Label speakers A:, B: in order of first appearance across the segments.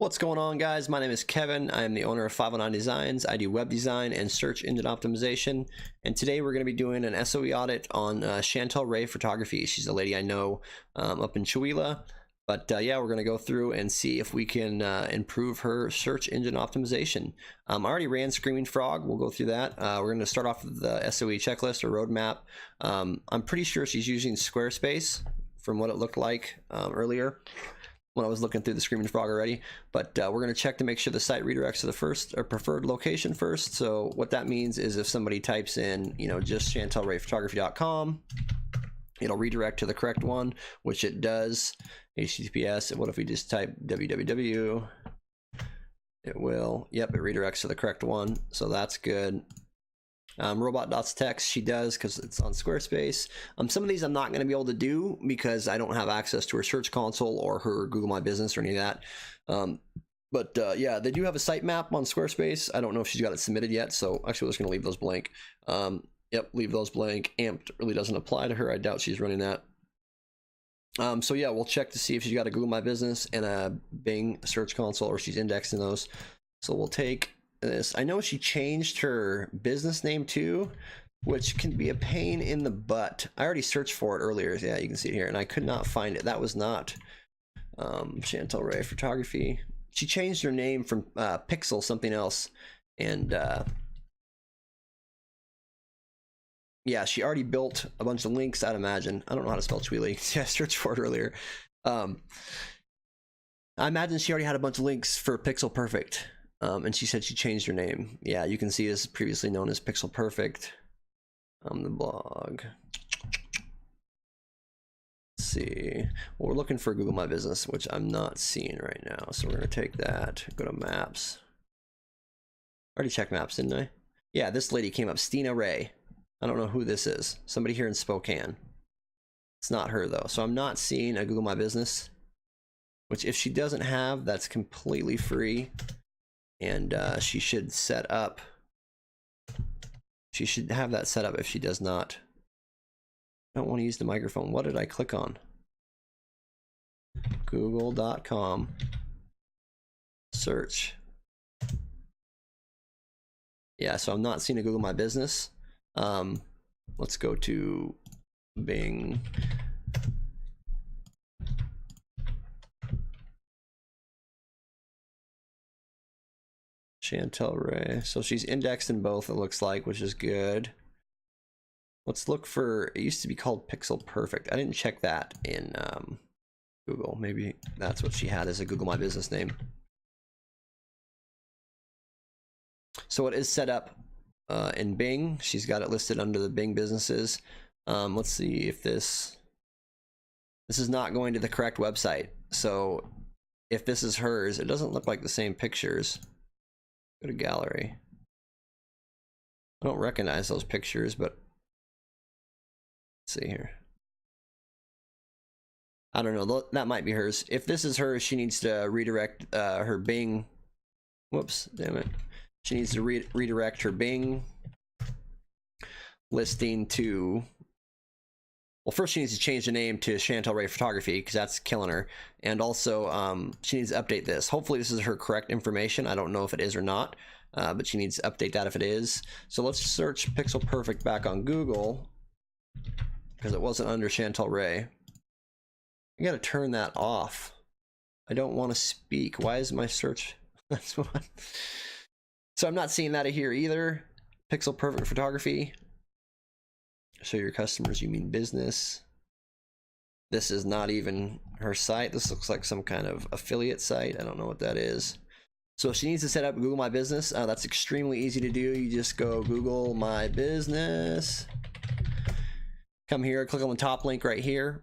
A: What's going on, guys? My name is Kevin. I am the owner of 509 Designs. I do web design and search engine optimization, and today we're going to be doing an SEO audit on Chantel Ray Photography. She's a lady I know up in Chihuahua, but yeah, we're going to go through and see if we can improve her search engine optimization. I already ran Screaming Frog. We'll go through that. We're going to start off with the SEO checklist or roadmap. I'm pretty sure she's using Squarespace from what it looked like earlier when I was looking through the Screaming Frog already, but we're going to check to make sure the site redirects to the first or preferred location first. So what that means is if somebody types in, just chantelrayphotography.com, it'll redirect to the correct one, which it does. HTTPS. What if we just type www? It will. Yep, it redirects to the correct one. So that's good. Robot.txt, she does because it's on Squarespace. Some of these I'm not going to be able to do because I don't have access to her search console or her Google My Business or any of that. But yeah, they do have a sitemap on Squarespace. I don't know if she's got it submitted yet, so actually we're just going to leave those blank. Yep, leave those blank. Amped really doesn't apply to her. I doubt she's running that. So yeah, we'll check to see if she's got a Google My Business and a Bing search console, or she's indexing those. So we'll take this. I know she changed her business name too, which can be a pain in the butt. I already searched for it earlier. Yeah, you can see it here, and I could not find it. That was not Chantel Ray Photography. She changed her name from Pixel something else, and yeah, she already built a bunch of links, I'd imagine. I don't know how to spell Chihuahua. Yeah, I searched for it earlier. I imagine she already had a bunch of links for Pixel Perfect. And she said she changed her name. Yeah, you can see this is previously known as Pixel Perfect on the blog. Let's see. Well, we're looking for Google My Business, which I'm not seeing right now. So we're going to take that, go to Maps. I already checked Maps, didn't I? Yeah, this lady came up, Stina Ray. I don't know who this is. Somebody here in Spokane. It's not her, though. So I'm not seeing a Google My Business, which if she doesn't have, that's completely free. And she should set up. She should have that set up if she does not. I don't want to use the microphone. What did I click on? Google.com. Search. Yeah, so I'm not seeing a Google My Business. Let's go to Bing. Chantel Ray. So she's indexed in both, it looks like, which is good. Let's look for, it used to be called Pixel Perfect. I didn't check that in Google. Maybe that's what she had as a Google My Business name. So it is set up in Bing. She's got it listed under the Bing businesses. Let's see if this is not going to the correct website. So if this is hers, it doesn't look like the same pictures. Go to gallery. I don't recognize those pictures, but let's see here. I don't know. That might be hers. If this is hers, she needs to redirect her Bing. Whoops, damn it. She needs to redirect her Bing listing to. Well, first she needs to change the name to Chantel Ray Photography because that's killing her. And also, she needs to update this. Hopefully this is her correct information. I don't know if it is or not, but she needs to update that if it is. So let's search Pixel Perfect back on Google because it wasn't under Chantel Ray. I got to turn that off. I don't want to speak. Why is my search? That's what. So I'm not seeing that here either. Pixel Perfect Photography. Show your customers, you mean business. This is not even her site. This looks like some kind of affiliate site. I don't know what that is. So she needs to set up Google My Business. That's extremely easy to do. You just go Google My Business. Come here, click on the top link right here,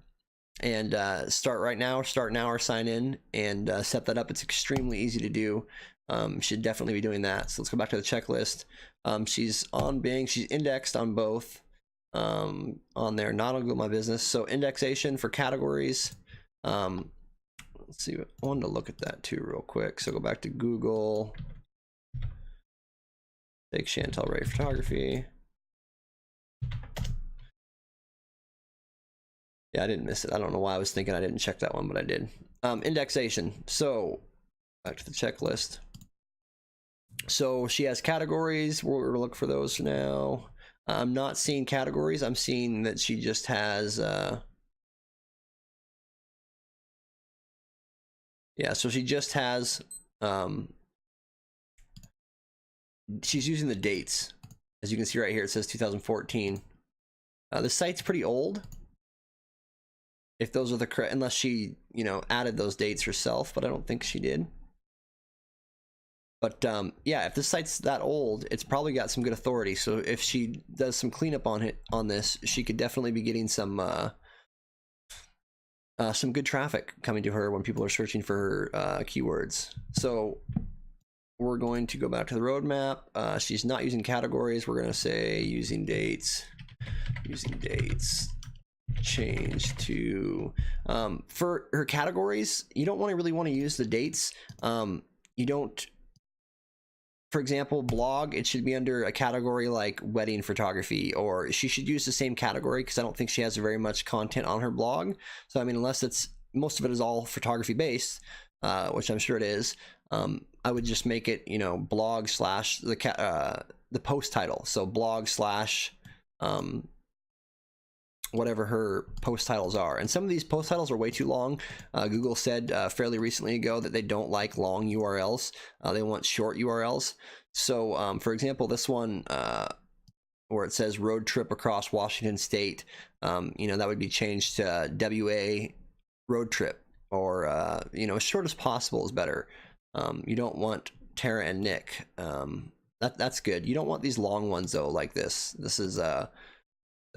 A: and start right now, start now, or sign in and set that up. It's extremely easy to do. Should definitely be doing that. So let's go back to the checklist. She's on Bing. She's indexed on both. On there, not on Google My Business. So indexation for categories. Let's see. I wanted to look at that too real quick. So go back to Google. Take Chantel Ray Photography. Yeah, I didn't miss it. I don't know why I was thinking I didn't check that one, but I did. Indexation. So Back to the checklist. So she has categories. We'll look for those for now. I'm not seeing categories. I'm seeing that she just has yeah, so she just has she's using the dates. As you can see right here, it says 2014. The site's pretty old, if those are the correct, unless she, you know, added those dates herself, but I don't think she did. But yeah, if this site's that old, it's probably got some good authority. So if she does some cleanup on this, she could definitely be getting some good traffic coming to her when people are searching for her keywords. So we're going to go back to the roadmap. She's not using categories. We're going to say using dates, change to for her categories. You don't really want to use the dates. You don't, for example, blog, it should be under a category like wedding photography, or she should use the same category, because I don't think she has very much content on her blog. So I mean, unless it's, most of it is all photography based, which I'm sure it is, I would just make it, you know, blog slash the post title. So blog slash whatever her post titles are. And some of these post titles are way too long. Google said fairly recently ago that they don't like long URLs. They want short URLs. So for example, this one where it says road trip across Washington State, you know, that would be changed to WA road trip, or you know, as short as possible is better. You don't want Tara and Nick. That's good. You don't want these long ones though, like this. This is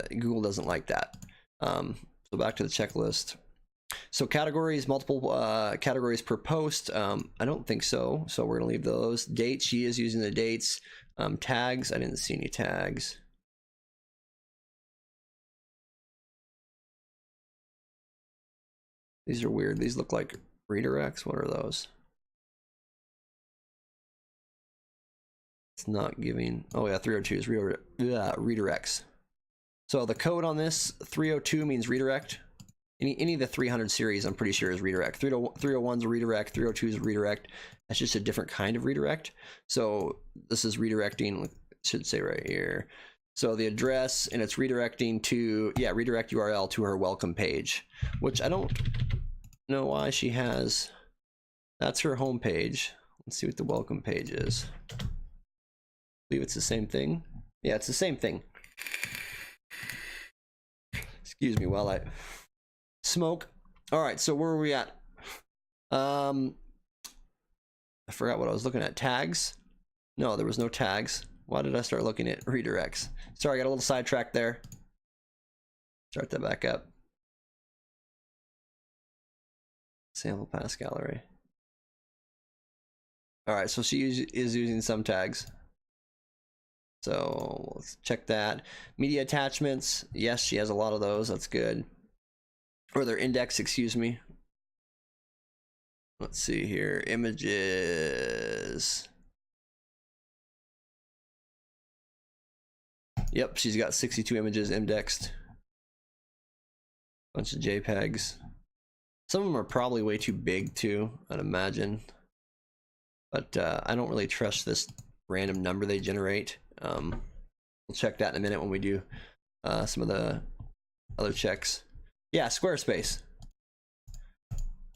A: Google doesn't like that. So back to the checklist. So categories, multiple categories per post. I don't think so. So we're gonna leave those. Dates, she is using the dates. Tags, I didn't see any tags. These are weird. These look like redirects. What are those? It's not giving. Oh yeah, 302 is redirects. So the code on this 302 means redirect. Any of the 300 series, I'm pretty sure, is redirect. 301 is a redirect. 302 is a redirect. That's just a different kind of redirect. So this is redirecting. It should say right here. So the address, and it's redirecting to, yeah, redirect URL to her welcome page, which I don't know why she has. That's her home page. Let's see what the welcome page is. I believe it's the same thing. Yeah, it's the same thing. Excuse me while I smoke. All right, so where are we at? I forgot what I was looking at. Tags? No, there was no tags. Why did I start looking at redirects? Sorry, I got a little sidetracked there. Start that back up. Sample pass gallery. All right, so she is using some tags. So let's check that. Media attachments. Yes, she has a lot of those. That's good. Or their index, excuse me. Let's see here. Images. Yep, she's got 62 images indexed. Bunch of JPEGs. Some of them are probably way too big too, I'd imagine. But I don't really trust this random number they generate. We'll check that in a minute when we do some of the other checks. Yeah, Squarespace.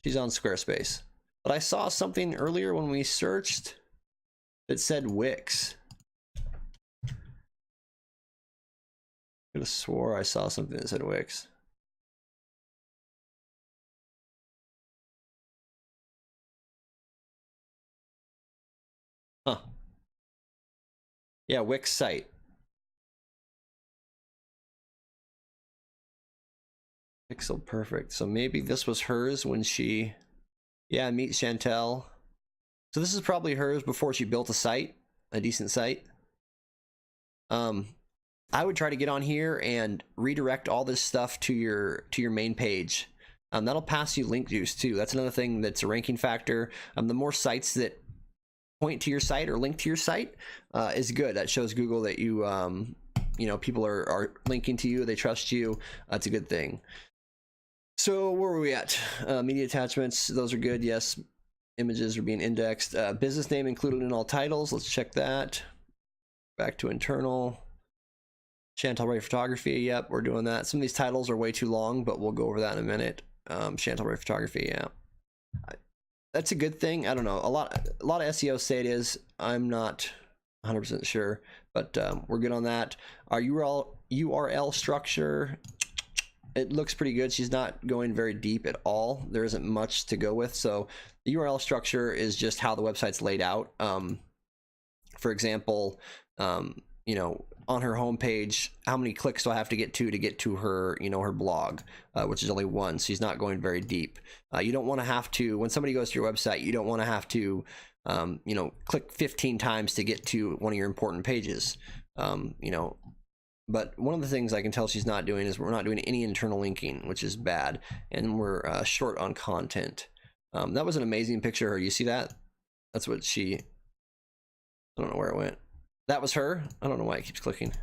A: She's on Squarespace. But I saw something earlier when we searched that said Wix. I could have swore I saw something that said Wix. Huh. Yeah, Wix site. Pixel perfect. So maybe this was hers when she, yeah, meet Chantel. So this is probably hers before she built a site, a decent site. I would try to get on here and redirect all this stuff to your main page. That'll pass you link juice too. That's another thing that's a ranking factor. The more sites that point to your site or link to your site is good. That shows Google that you, you know, people are linking to you. They trust you. That's a good thing. So where are we at? Media attachments, those are good. Yes. Images are being indexed. Business name included in all titles. Let's check that. Back to internal. Chantal Ray Photography. Yep, we're doing that. Some of these titles are way too long, but we'll go over that in a minute. Chantal Ray Photography. Yeah, that's a good thing. I don't know. A lot of SEOs say it is. I'm not 100% sure, but we're good on that. Our URL structure, it looks pretty good. She's not going very deep at all. There isn't much to go with. So the URL structure is just how the website's laid out. For example, you know, on her homepage, how many clicks do I have to get to her, you know, her blog, which is only one. So she's not going very deep. You don't want to have to, when somebody goes to your website, you don't want to have to, you know, click 15 times to get to one of your important pages. You know, but one of the things I can tell she's not doing is we're not doing any internal linking, which is bad, and we're short on content. That was an amazing picture of her. You see that? That's what she, I don't know where it went. That was her. I don't know why it keeps clicking.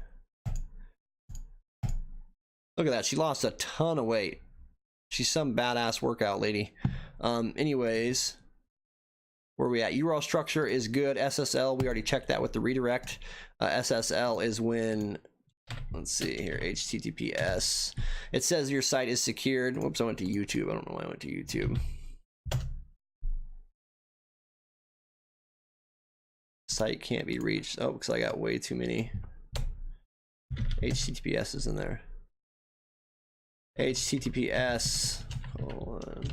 A: Look at that. She lost a ton of weight. She's some badass workout lady. Anyways, where are we at? URL structure is good. SSL, we already checked that with the redirect. SSL is when, let's see here, HTTPS. It says your site is secured. Whoops, I went to YouTube. I don't know why I went to YouTube. Site can't be reached. Oh, because I got way too many HTTPS is in there. HTTPS, hold on.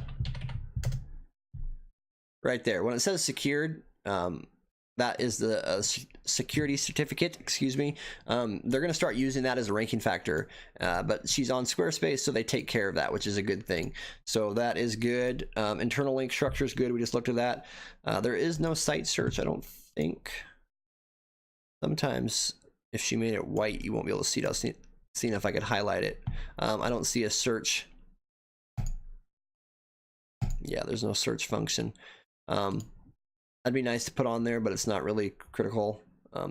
A: Right there. When it says secured, that is the security certificate, excuse me. They're going to start using that as a ranking factor, but she's on Squarespace, so they take care of that, which is a good thing. So that is good. Internal link structure is good. We just looked at that. There is no site search, I don't think. Sometimes if she made it white, you won't be able to see it. I'll see if I could highlight it. I don't see a search. Yeah, there's no search function. That'd be nice to put on there, but it's not really critical.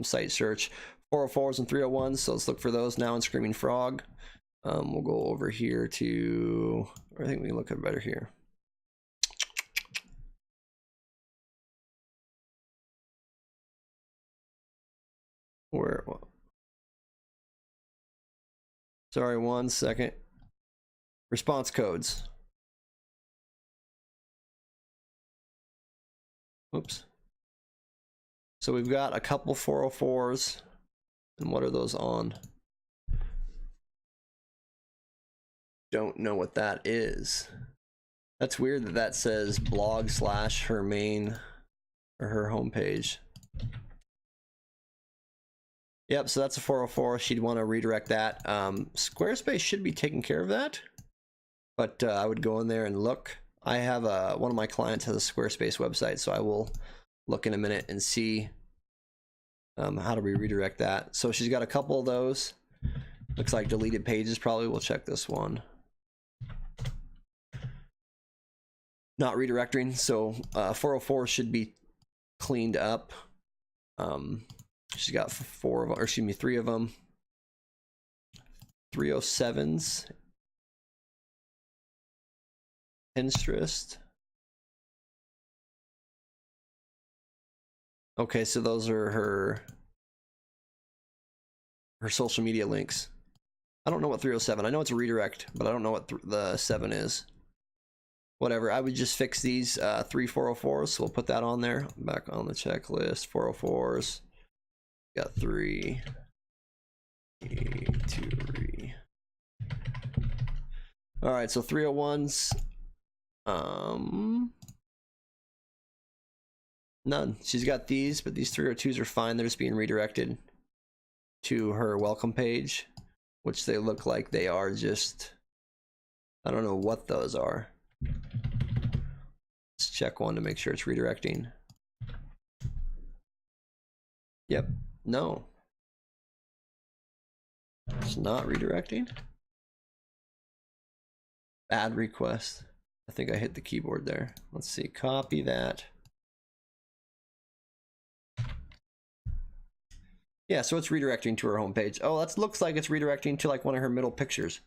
A: Site search, 404s and 301s, so let's look for those now in Screaming Frog. We'll go over here to, I think we can look at better here. Where, sorry, 1 second. Response codes. Oops. So we've got a couple 404s, and what are those on? Don't know what that is. That's weird that that says blog / her main or her homepage. Yep, so that's a 404. She'd want to redirect that. Squarespace should be taking care of that, but I would go in there and look. I have one of my clients has a Squarespace website, so I will look in a minute and see how do we redirect that. So she's got a couple of those. Looks like deleted pages probably. We'll check this one. Not redirecting, so 404 should be cleaned up. She's got 4 of them, or excuse me, 3 of them. 307s. Pinterest. Okay, so those are her social media links. I don't know what 307. I know it's a redirect, but I don't know what the 7 is. Whatever. I would just fix these 3 404s. So we'll put that on there. Back on the checklist. 404s. Got 3. 2, 3. All right, so 301s. None. She's got these, but these 302s are fine. They're just being redirected to her welcome page, which they look like they are just, I don't know what those are. Let's check one to make sure it's redirecting. Yep. No. It's not redirecting. Bad request. I think I hit the keyboard there. Let's see. Copy that. Yeah, so it's redirecting to her homepage. Oh, that looks like it's redirecting to like one of her middle pictures.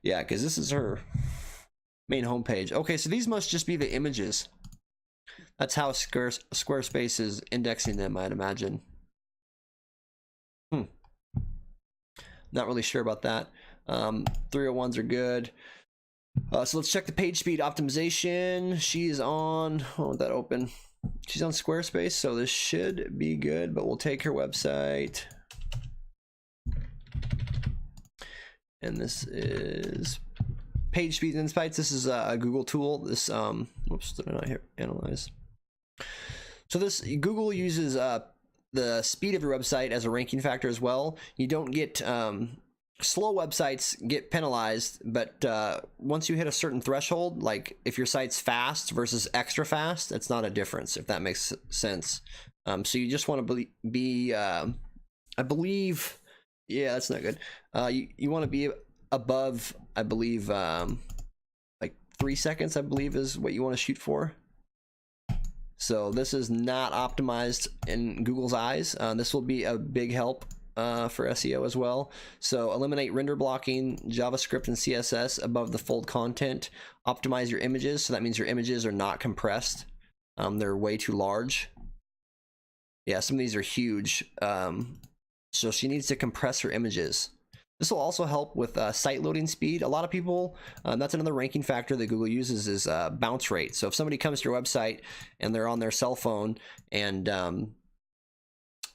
A: Yeah, because this is her. Main homepage. Okay, so these must just be the images. That's how Squarespace is indexing them, I'd imagine. Not really sure about that. 301s are good. So let's check the page speed optimization. She's on, I want that open. She's on Squarespace, so this should be good, but we'll take her website. And this is Page Speed Insights. This is a Google tool. This, whoops, did I not here analyze? So this, Google uses the speed of your website as a ranking factor as well. You don't get, slow websites get penalized, but once you hit a certain threshold, like if your site's fast versus extra fast, it's not a difference, if that makes sense. So you just want to be I believe, yeah, that's not good. You want to be above, I believe, like 3 seconds, I believe is what you want to shoot for. So this is not optimized in Google's eyes. This will be a big help for SEO as well. So eliminate render blocking, JavaScript and CSS above the fold content. Optimize your images, so that means your images are not compressed. They're way too large. Yeah, some of these are huge. So she needs to compress her images. This will also help with site loading speed. A lot of people, that's another ranking factor that Google uses, is bounce rate. So if somebody comes to your website and they're on their cell phone and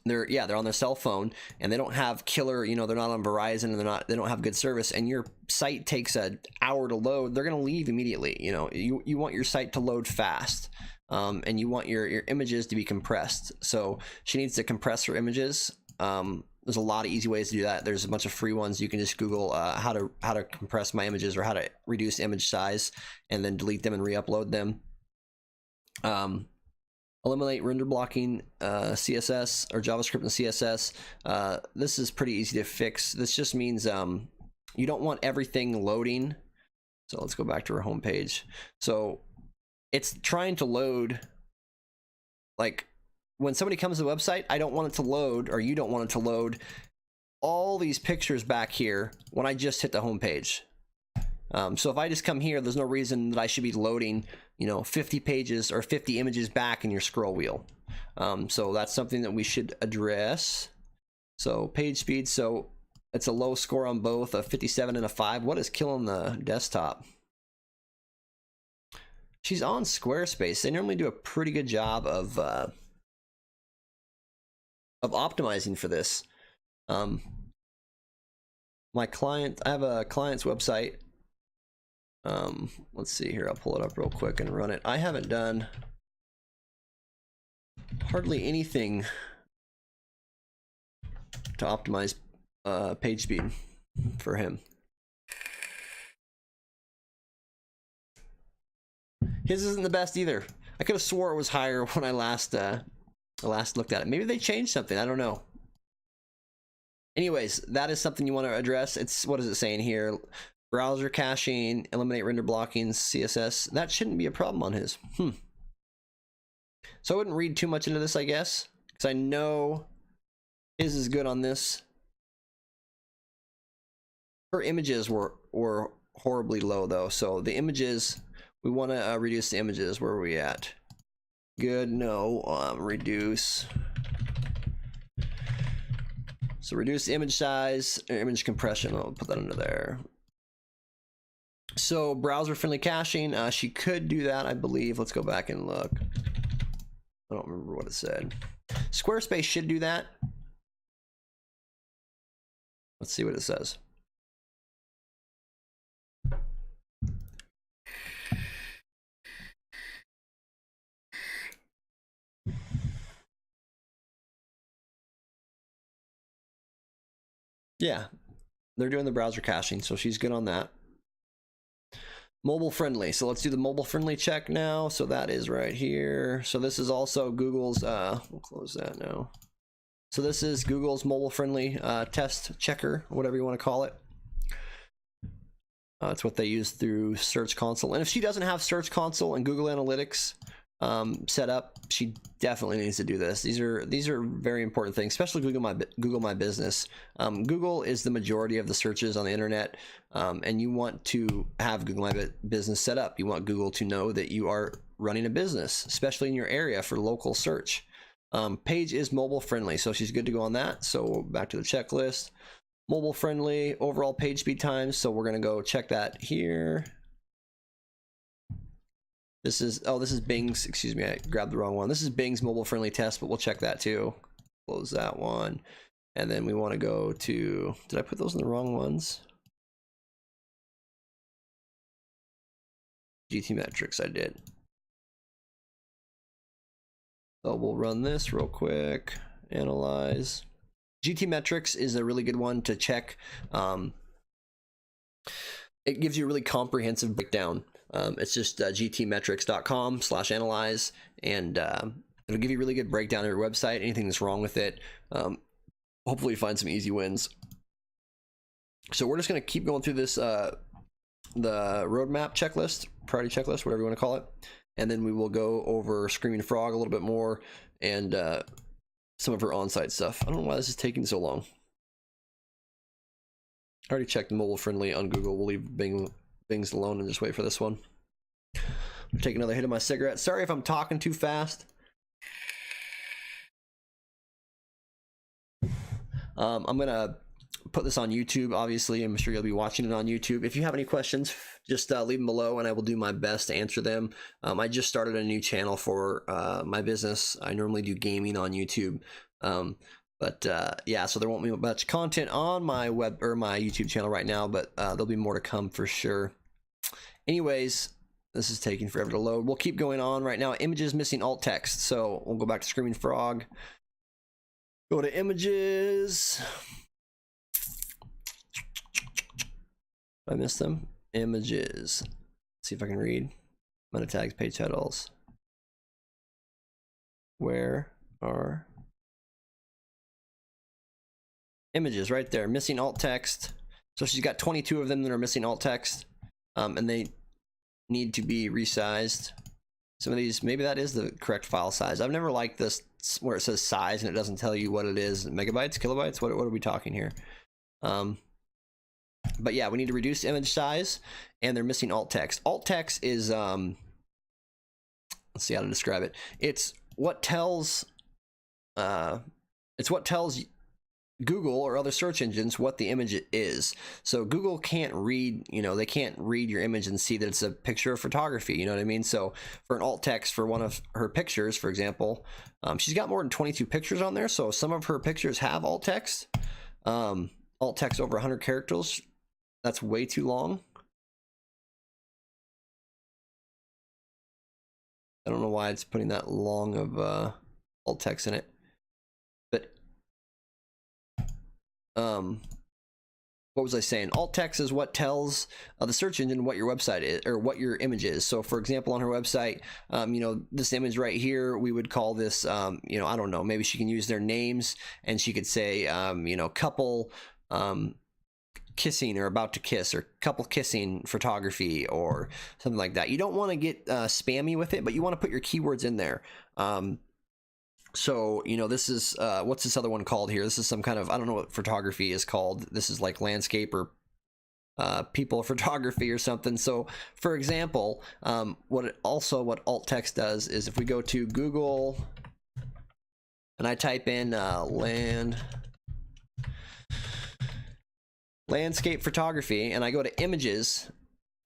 A: they're on their cell phone and they don't have killer, you know, they're not on Verizon and they don't have good service, and your site takes an hour to load, they're going to leave immediately. You know, you want your site to load fast, and you want your images to be compressed. So she needs to compress her images. There's a lot of easy ways to do that. There's a bunch of free ones. You can just Google how to compress my images, or how to reduce image size, and then delete them and re-upload them. Eliminate render blocking, CSS or JavaScript and CSS. This is pretty easy to fix. This just means you don't want everything loading. So let's go back to our home page. So it's trying to load, like when somebody comes to the website, I don't want it to load, or you don't want it to load all these pictures back here when I just hit the home page. So if I just come here, there's no reason that I should be loading, you know, 50 pages or 50 images back in your scroll wheel. So that's something that we should address. So page speed, so it's a low score on both, a 57 and a 5. What is killing the desktop? She's on Squarespace. They normally do a pretty good job of optimizing for this. My client, I have a client's website. Let's see here, I'll pull it up real quick and run it. I haven't done hardly anything to optimize page speed for him. His isn't the best either. I could have swore it was higher when I last looked at it. Maybe they changed something, I don't know. Anyways, that is something you want to address. It's, what is it saying here? Browser caching, eliminate render blocking, CSS. That shouldn't be a problem on his. So I wouldn't read too much into this, I guess, because I know his is good on this. Her images were horribly low though. So the images, we want to reduce the images. Where are we at? Good, no, reduce. So reduce image size, or image compression. I'll put that under there. So browser friendly caching, she could do that, I believe. Let's go back and look. I don't remember what it said. Squarespace should do that. Let's see what it says. Yeah, they're doing the browser caching, so she's good on that. Mobile friendly, so let's do the mobile friendly check now. So that is right here. So this is also Google's, we'll close that now. So this is Google's mobile friendly test checker, whatever you want to call it. It's what they use through Search Console. And if she doesn't have Search Console and Google Analytics, set up, she definitely needs to do this. These are very important things, especially Google My Business. Google is the majority of the searches on the internet, and you want to have Google My Business set up. You want Google to know that you are running a business, especially in your area for local search. Page is mobile friendly, so she's good to go on that. So back to the checklist. Mobile friendly, overall page speed times. So we're gonna go check that here. This is Bing's, excuse me, I grabbed the wrong one. This is Bing's mobile friendly test, but we'll check that too. Close that one. And then we want to go to, did I put those in the wrong ones? GT metrics, I did. So we'll run this real quick, analyze. GT metrics is a really good one to check. It gives you a really comprehensive breakdown. It's just gtmetrics.com/analyze, and it'll give you a really good breakdown of your website, anything that's wrong with it. Hopefully find some easy wins. So we're just going to keep going through this, the roadmap checklist, priority checklist, whatever you want to call it. And then we will go over Screaming Frog a little bit more, and some of her on-site stuff. I don't know why this is taking so long. I already checked mobile friendly on Google. We'll leave Bing's alone and just wait for this one. Take another hit of my cigarette. Sorry if I'm talking too fast. I'm gonna put this on YouTube, obviously. I'm sure you'll be watching it on YouTube. If you have any questions, just leave them below and I will do my best to answer them. I just started a new channel for my business. I normally do gaming on YouTube. Yeah, so there won't be much content on my web or my YouTube channel right now, but there'll be more to come for sure. Anyways, this is taking forever to load. We'll keep going on right now. Images missing alt text. So we'll go back to Screaming Frog. Go to images. I missed them. Images. Let's see if I can read. Meta tags, page titles. Where are images? Right there, missing alt text. So she's got 22 of them that are missing alt text, and they need to be resized. Some of these, maybe that is the correct file size. I've never liked this where it says size and it doesn't tell you what it is. Megabytes, kilobytes, what are we talking here? But yeah, we need to reduce image size, and they're missing alt text. Alt text is, let's see how to describe it. It's what tells Google or other search engines what the image is. So Google can't read, they can't read your image and see that it's a picture of photography, you know what I mean? So for an alt text for one of her pictures, for example, she's got more than 22 pictures on there, so some of her pictures have alt text. Alt text over 100 characters, that's way too long. I don't know why it's putting that long of alt text in it. But what was I saying? Alt text is what tells the search engine what your website is, or what your image is. So for example, on her website, this image right here, we would call this, I don't know, maybe she can use their names, and she could say, couple kissing or about to kiss, or couple kissing photography, or something like that. You don't want to get spammy with it, but you want to put your keywords in there. So, this is, what's this other one called here? This is some kind of, I don't know what photography is called. This is like landscape or people photography or something. So for example, what alt text does is if we go to Google and I type in landscape photography and I go to images,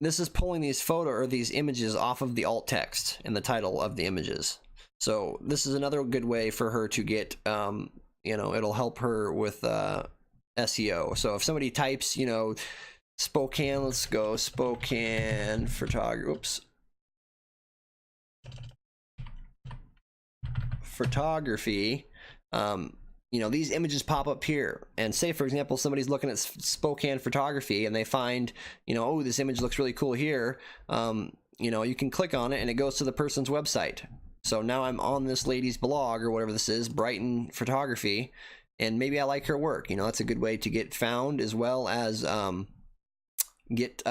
A: this is pulling these images off of the alt text in the title of the images. So this is another good way for her to get, it'll help her with SEO. So if somebody types, Spokane, let's go Spokane photography, these images pop up here, and say for example somebody's looking at Spokane photography and they find, oh, this image looks really cool here, you can click on it and it goes to the person's website. So now I'm on this lady's blog or whatever this is, Brighton Photography, and maybe I like her work. That's a good way to get found, as well as get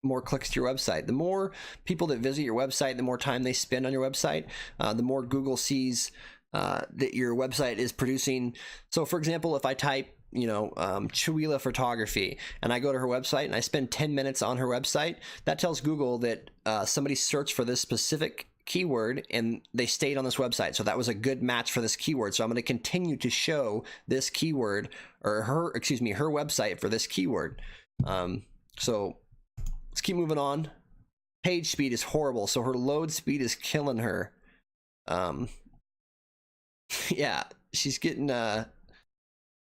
A: more clicks to your website. The more people that visit your website, the more time they spend on your website, the more Google sees that your website is producing. So for example, if I type, you know, Chuila photography, and I go to her website and I spend 10 minutes on her website, that tells Google that somebody searched for this specific keyword and they stayed on this website. So that was a good match for this keyword. So I'm going to continue to show this keyword, or her website for this keyword. So let's keep moving on. Page speed is horrible. So her load speed is killing her. Yeah, she's getting,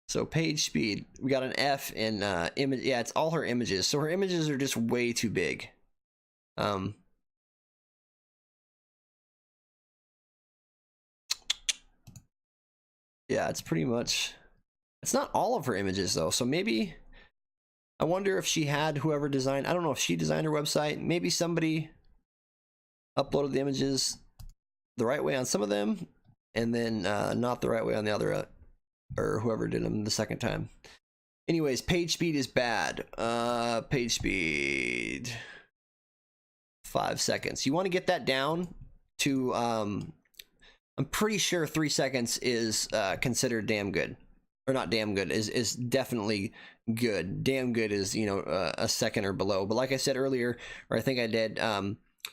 A: so page speed, we got an F in image. Yeah, it's all her images. So her images are just way too big. Yeah, it's pretty much, it's not all of her images though. So maybe, I wonder if she had whoever designed, I don't know if she designed her website. Maybe somebody uploaded the images the right way on some of them, and then not the right way on the other, or whoever did them the second time. Anyways, page speed is bad. Page speed, 5 seconds. You want to get that down to, I'm pretty sure 3 seconds is considered damn good. Or not damn good, is definitely good. Damn good is, you know, a second or below. But like I said earlier, or I think I did,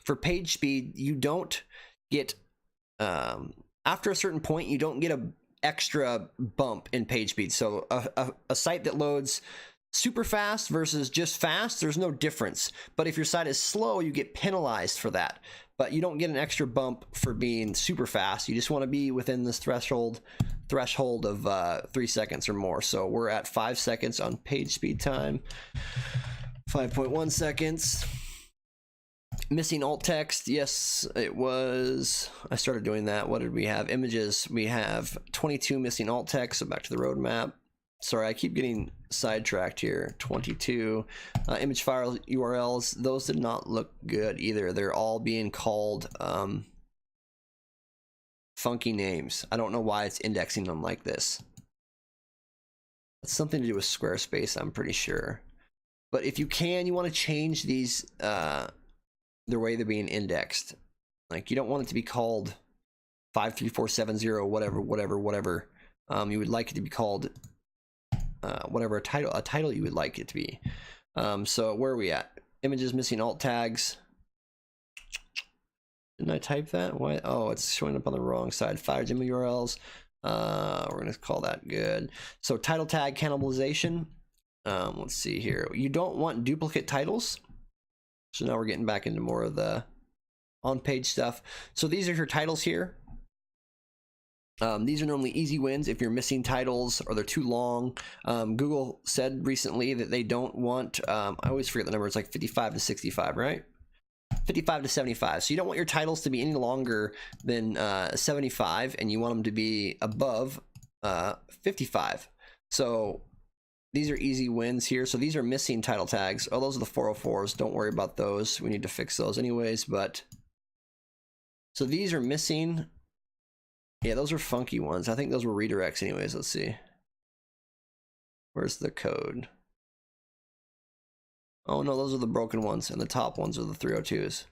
A: for page speed, you don't get, after a certain point, you don't get a extra bump in page speed. So a site that loads super fast versus just fast, there's no difference. But if your site is slow, you get penalized for that. But you don't get an extra bump for being super fast. You just want to be within this threshold of 3 seconds or more. So we're at 5 seconds on page speed time, 5.1 seconds. Missing alt text, yes, it was, I started doing that. What did we have? Images, we have 22 missing alt text. So back to the roadmap. Sorry, I keep getting sidetracked here. 22 image file URLs. Those did not look good either. They're all being called funky names. I don't know why it's indexing them like this. It's something to do with Squarespace, I'm pretty sure. But if you can, you want to change these, the way they're being indexed. Like, you don't want it to be called 53470 whatever. You would like it to be called whatever a title you would like it to be. So where are we at? Images missing alt tags. Didn't I type that? Why? Oh, it's showing up on the wrong side. Fired image URLs. We're gonna call that good. So title tag cannibalization. Let's see here. You don't want duplicate titles. So now we're getting back into more of the on-page stuff. So these are your titles here. These are normally easy wins if you're missing titles or they're too long. Google said recently that they don't want, I always forget the number, it's like 55 to 65, right? 55 to 75. So you don't want your titles to be any longer than 75, and you want them to be above 55. So these are easy wins here. So these are missing title tags. Oh, those are the 404s. Don't worry about those. We need to fix those anyways. But so these are missing. Yeah, those are funky ones. I think those were redirects anyways. Let's see. Where's the code? Oh no, those are the broken ones, and the top ones are the 302s.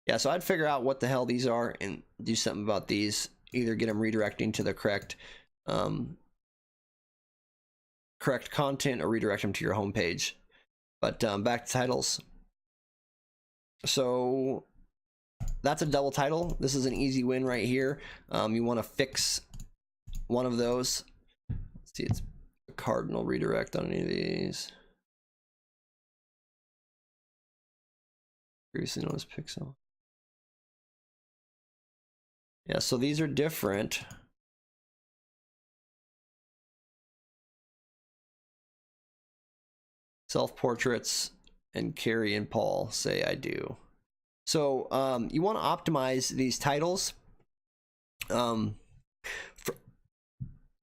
A: Yeah, so I'd figure out what the hell these are and do something about these. Either get them redirecting to the correct correct content or redirect them to your home page. But back to titles. So that's a double title. This is an easy win right here. You want to fix one of those. Let's see, it's a cardinal redirect on any of these. Previously known as pixel. Yeah, so these are different. Self-portraits and Carrie and Paul say I do. So you want to optimize these titles. You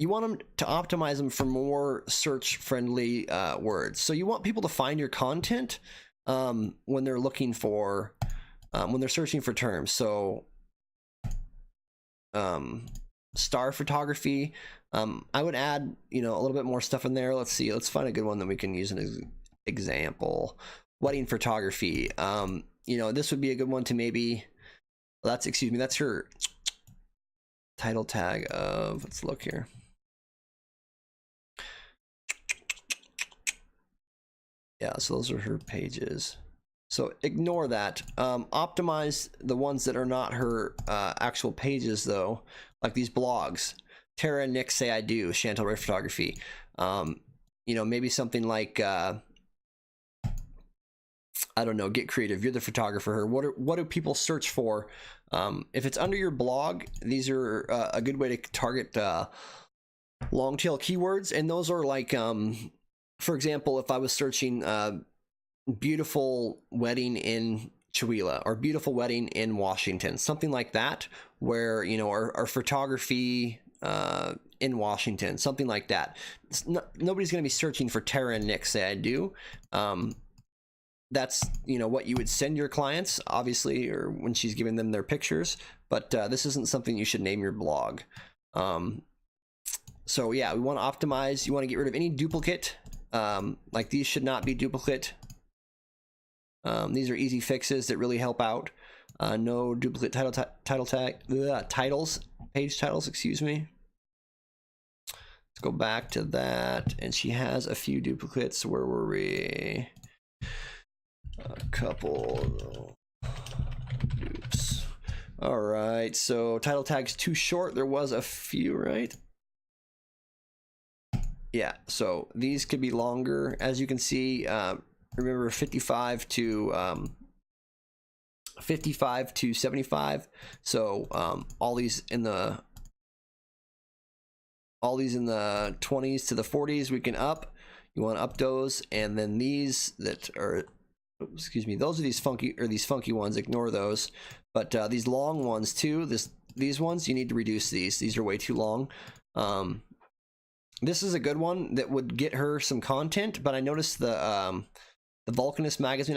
A: want them to optimize them for more search-friendly words. So you want people to find your content when they're looking for, when they're searching for terms. So star photography. I would add, you know, a little bit more stuff in there. Let's see. Let's find a good one that we can use example, wedding photography. You know, this would be a good one to maybe, well, that's, excuse me, that's her title tag of, let's look here. Yeah, so those are her pages. So ignore that. Optimize the ones that are not her actual pages though, like these blogs. Tara and Nick say I do, Chantel Ray Photography. You know, maybe something like, I don't know, get creative. You're the photographer. What do people search for? If it's under your blog, these are a good way to target long tail keywords. And those are like, for example, if I was searching beautiful wedding in Chihuahua or beautiful wedding in Washington, something like that, where, you know, our photography in Washington, something like that. Nobody's going to be searching for Tara and Nick say I do. That's, you know, what you would send your clients, obviously, or when she's giving them their pictures, but this isn't something you should name your blog. So yeah, we want to optimize. You want to get rid of any duplicate. Like these should not be duplicate. These are easy fixes that really help out. No duplicate titles, page titles, excuse me. Let's go back to that. And she has a few duplicates. Where were we? A couple. Oops. All right, so title tags too short. There was a few, right? Yeah, so these could be longer. As you can see, remember 55 to 75. So all these in the 20s to the 40s we can up. You want to up those, and then these that are, excuse me, those are these funky ones, ignore those. But these long ones too, these ones, you need to reduce these. These are way too long. This is a good one that would get her some content, but I noticed the Vulcanist magazine,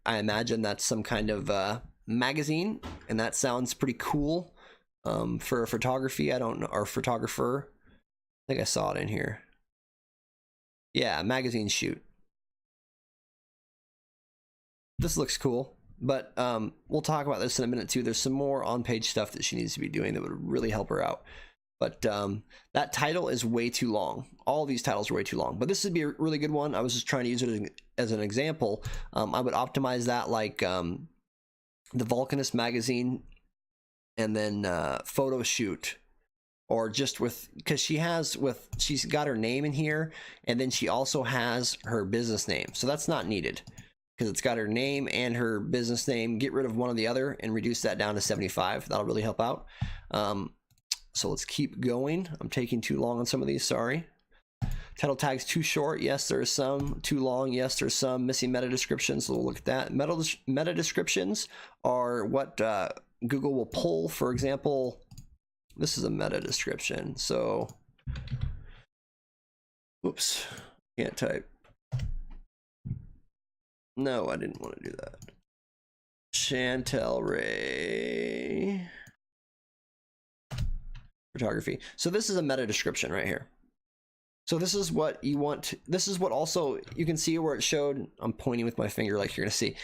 A: I imagine that's some kind of magazine, and that sounds pretty cool for photography. I don't know, or photographer. I think I saw it in here. Yeah, magazine shoot. This looks cool, but we'll talk about this in a minute too. There's some more on-page stuff that she needs to be doing that would really help her out. But that title is way too long. All these titles are way too long, but this would be a really good one. I was just trying to use it as an example. I would optimize that like the Vulcanist magazine, and then photo shoot, or just with, because she's got her name in here, and then she also has her business name. So that's not needed because it's got her name and her business name. Get rid of one or the other and reduce that down to 75. That'll really help out. So let's keep going. I'm taking too long on some of these, sorry. Title tags too short. Yes, there's some. Too long. Yes, there's some. Missing meta descriptions. So we'll look at that. Meta descriptions are what Google will pull. For example, this is a meta description. So, oops, can't type. No, I didn't want to do that. Chantel Ray Photography. So this is a meta description right here. So this is what you want. This is what also you can see where it showed. I'm pointing with my finger like you're gonna see.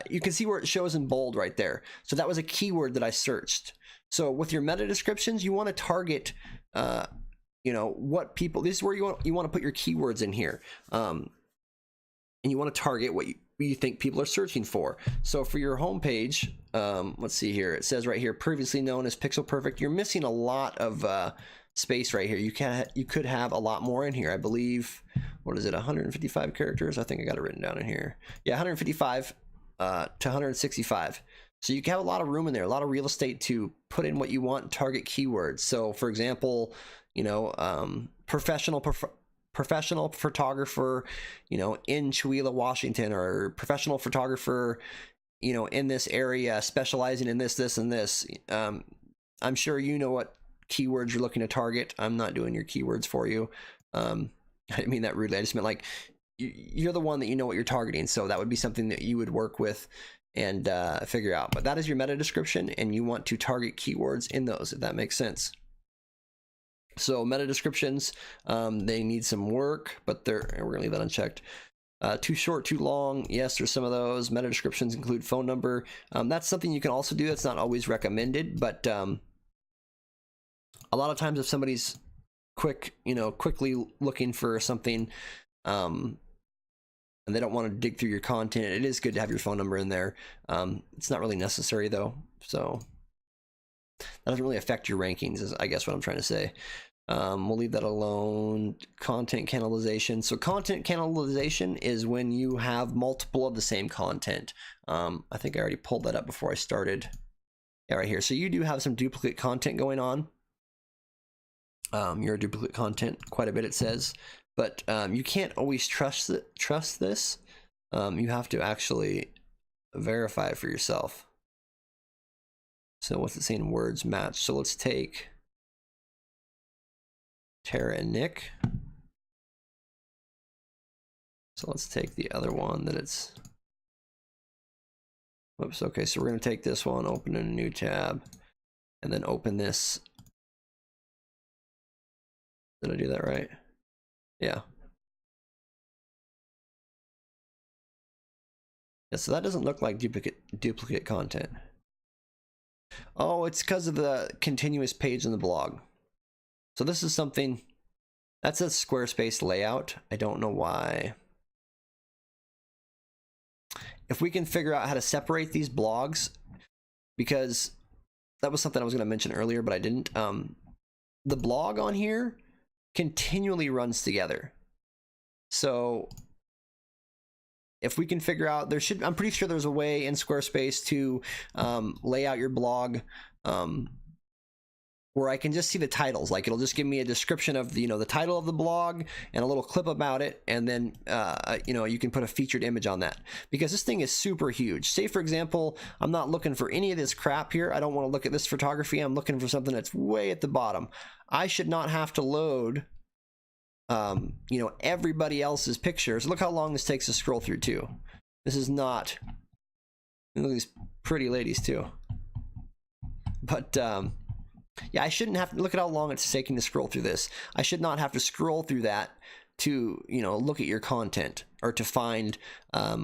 A: You can see where it shows in bold right there. So that was a keyword that I searched. So with your meta descriptions, you want to target, you know, what people. This is where you want to put your keywords in here, and you want to target what you think people are searching for. So for your homepage, let's see here. It says right here, previously known as Pixel Perfect. You're missing a lot of space right here. You could have a lot more in here. I believe, what is it, 155 characters? I think I got it written down in here. Yeah, 155 to 165. So you can have a lot of room in there, a lot of real estate to put in what you want, target keywords. So for example, you know, professional photographer, you know, in Chihuahua, Washington, or professional photographer, you know, in this area, specializing in this, and this. I'm sure you know what keywords you're looking to target. I'm not doing your keywords for you. I didn't mean that rudely. I just meant like you're the one that you know what you're targeting. So that would be something that you would work with and figure out. But that is your meta description, and you want to target keywords in those, if that makes sense. So meta descriptions, they need some work, but we're gonna leave that unchecked. Too short, too long. Yes, there's some of those. Meta descriptions include phone number. That's something you can also do. That's not always recommended, but a lot of times if somebody's quickly looking for something, and they don't want to dig through your content, it is good to have your phone number in there. It's not really necessary though, so that doesn't really affect your rankings, is I guess what I'm trying to say. We'll leave that alone. Content cannibalization. So content cannibalization is when you have multiple of the same content. I think I already pulled that up before I started. Yeah, right here. So you do have some duplicate content going on. Your duplicate content quite a bit, it says, but you can't always trust this. You have to actually verify it for yourself. So what's it saying? Words match. So let's take Tara and Nick. So let's take the other one that it's, whoops, okay, so we're going to take this one, open in a new tab, and then open this. Did I do that right? Yeah. Yeah, so that doesn't look like duplicate content. Oh, it's because of the continuous page in the blog. So this is something, that's a Squarespace layout. I don't know why. If we can figure out how to separate these blogs, because that was something I was going to mention earlier, but I didn't. The blog on here continually runs together. So if we can figure out, I'm pretty sure there's a way in Squarespace to lay out your blog where I can just see the titles. Like it'll just give me a description of the title of the blog and a little clip about it, and then you can put a featured image on that, because this thing is super huge. Say for example, I'm not looking for any of this crap here. I don't want to look at this photography. I'm looking for something that's way at the bottom. I should not have to load everybody else's pictures. Look how long this takes to scroll through too. This is not, look at these pretty ladies too. But yeah, I shouldn't have to look at how long it's taking to scroll through this. I should not have to scroll through that to, look at your content or to find a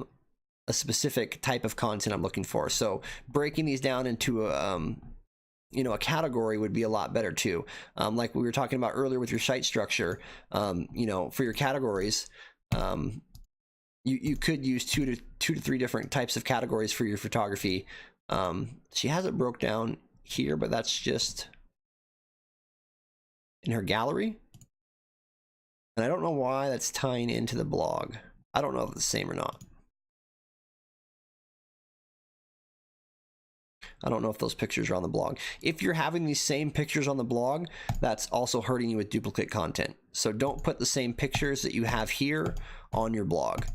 A: specific type of content I'm looking for. So breaking these down into a category would be a lot better too. Like we were talking about earlier with your site structure, for your categories, you could use two to three different types of categories for your photography. She has it broke down here, but that's just in her gallery, and I don't know why that's tying into the blog. I don't know if it's the same or not. I don't know if those pictures are on the blog. If you're having these same pictures on the blog, that's also hurting you with duplicate content. So don't put the same pictures that you have here on your blog.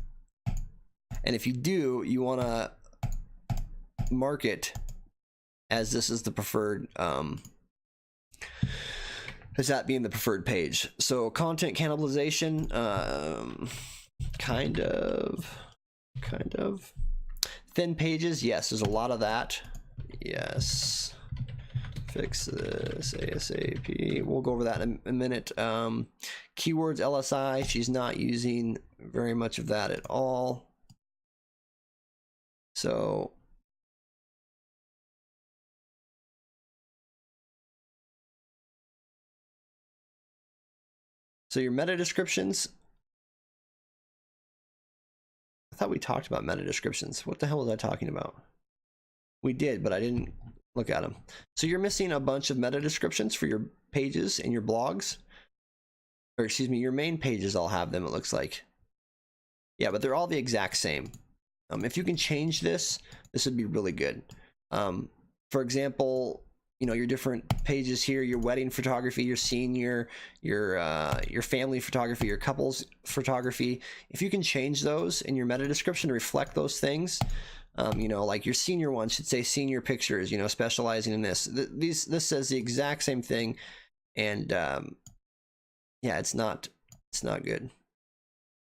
A: And if you do, you want to mark it as this is the preferred, as that being the preferred page. So content cannibalization, kind of. Thin pages, yes, there's a lot of that. Yes, fix this ASAP. We'll go over that in a minute. Keywords LSI, she's not using very much of that at all. So your meta descriptions, I thought we talked about meta descriptions. What the hell was I talking about? We did, but I didn't look at them. So you're missing a bunch of meta descriptions for your pages and your blogs, or excuse me, your main pages all have them, it looks like. Yeah, but they're all the exact same. If you can change this would be really good. For example, your different pages here, your wedding photography, your senior, your family photography, your couples photography. If you can change those in your meta description to reflect those things, like your senior one should say senior pictures, specializing in this. This says the exact same thing, and yeah, it's not good.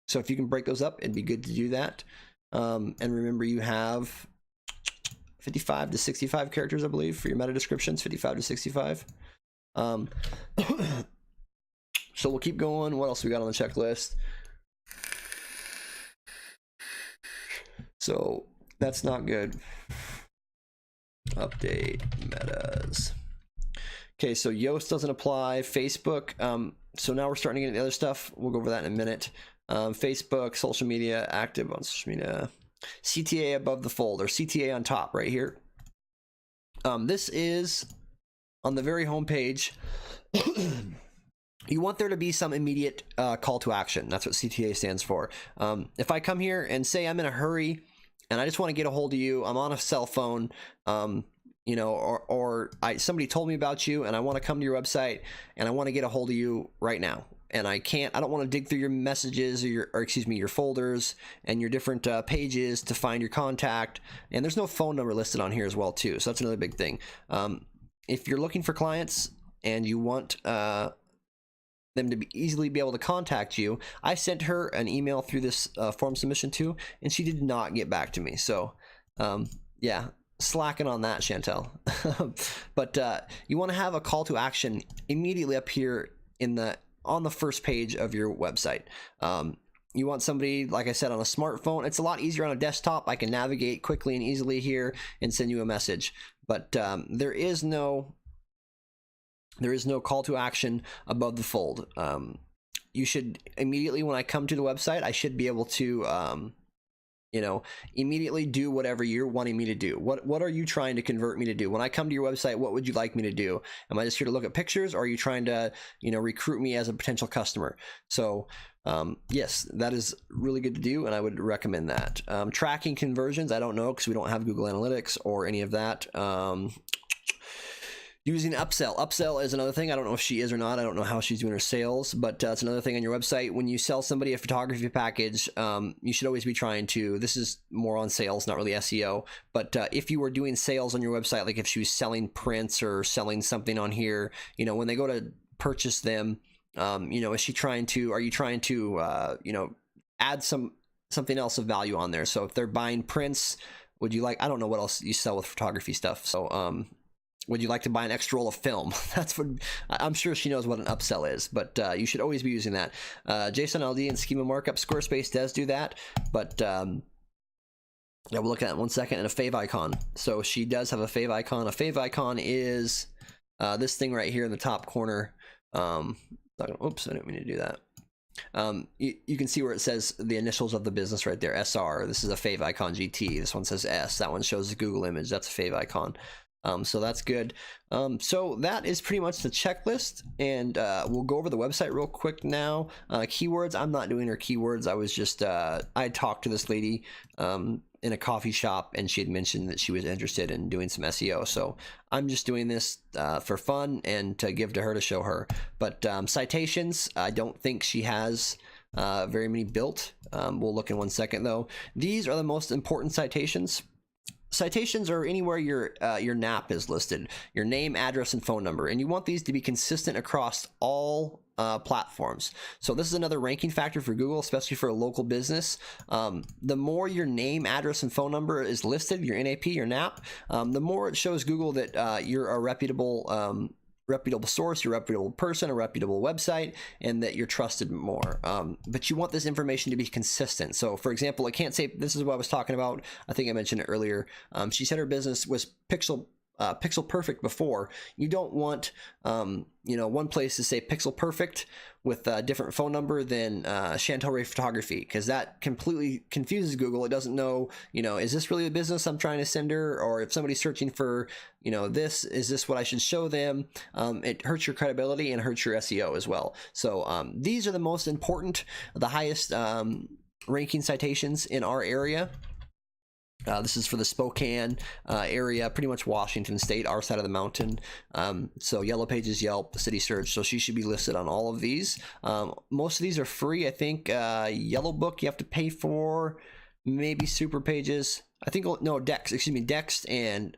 A: So if you can break those up, it'd be good to do that. And remember, you have 55 to 65 characters, I believe, for your meta descriptions, 55 to 65. So we'll keep going. What else we got on the checklist? So that's not good. Update metas. Okay, so Yoast doesn't apply. Facebook. So now we're starting to get into the other stuff. We'll go over that in a minute. Facebook, social media, active on social media. CTA above the fold, or CTA on top right here. This is on the very home page. You want there to be some immediate call to action. That's what CTA stands for. If I come here and say I'm in a hurry and I just want to get a hold of you, I'm on a cell phone, you know, or somebody told me about you and I want to come to your website and I want to get a hold of you right now. And I don't want to dig through your messages or excuse me, your folders and your different pages to find your contact. And there's no phone number listed on here as well too. So that's another big thing. If you're looking for clients and you want them to easily be able to contact you, I sent her an email through this form submission too, and she did not get back to me. So yeah, slacking on that, Chantel. But you want to have a call to action immediately up here on the first page of your website. You want somebody, like I said, on a smartphone. It's a lot easier on a desktop. I can navigate quickly and easily here and send you a message. But there is no call to action above the fold. You should immediately, when I come to the website, I should be able to you know, immediately do whatever you're wanting me to do. What are you trying to convert me to do? When I come to your website, what would you like me to do? Am I just here to look at pictures, or are you trying to, you know, recruit me as a potential customer? So yes, that is really good to do, and I would recommend that. Tracking conversions, I don't know, because we don't have Google Analytics or any of that. Using upsell is another thing. I don't know if she is or not. I don't know how she's doing her sales, but it's another thing on your website. When you sell somebody a photography package, you should always be trying to, this is more on sales, not really SEO, but if you were doing sales on your website, like if she was selling prints or selling something on here, you know, when they go to purchase them, you know, are you trying to, you know, add something else of value on there? So if they're buying prints, would you like, I don't know what else you sell with photography stuff. So, would you like to buy an extra roll of film? That's what I'm sure she knows what an upsell is, but you should always be using that. JSON LD and schema markup. Squarespace does do that, but yeah, we'll look at it in 1 second. And a fave icon. So she does have a fave icon. A fave icon is this thing right here in the top corner. Oops, I didn't mean to do that. You can see where it says the initials of the business right there, SR. This is a fave icon GT. This one says S. That one shows the Google image. That's a fave icon. So that's good. So that is pretty much the checklist, and we'll go over the website real quick now. Keywords, I'm not doing her keywords. I was just, I talked to this lady in a coffee shop, and she had mentioned that she was interested in doing some SEO. So I'm just doing this for fun and to give to her to show her. But citations, I don't think she has very many built. We'll look in 1 second though. These are the most important citations. Citations are anywhere your NAP is listed, your name, address, and phone number, and you want these to be consistent across all platforms. So this is another ranking factor for Google, especially for a local business. The more your name, address, and phone number is listed, your NAP, your NAP, the more it shows Google that you're a reputable source, you're a reputable person, a reputable website, and that you're trusted more. But you want this information to be consistent. So for example, I can't say, this is what I was talking about. I think I mentioned it earlier. She said her business was pixel perfect before. You don't want, you know, one place to say pixel perfect with a different phone number than Chantel Ray Photography, because that completely confuses Google. It doesn't know, you know, is this really the business I'm trying to send her? Or if somebody's searching for, you know, this, is this what I should show them? It hurts your credibility and hurts your SEO as well. So these are the most important, the highest ranking citations in our area. This is for the Spokane area, pretty much Washington State, our side of the mountain. So Yellow Pages, Yelp, City Search, so she should be listed on all of these. Most of these are free. I think Yellow Book you have to pay for, maybe Super Pages. I think, no, Dex and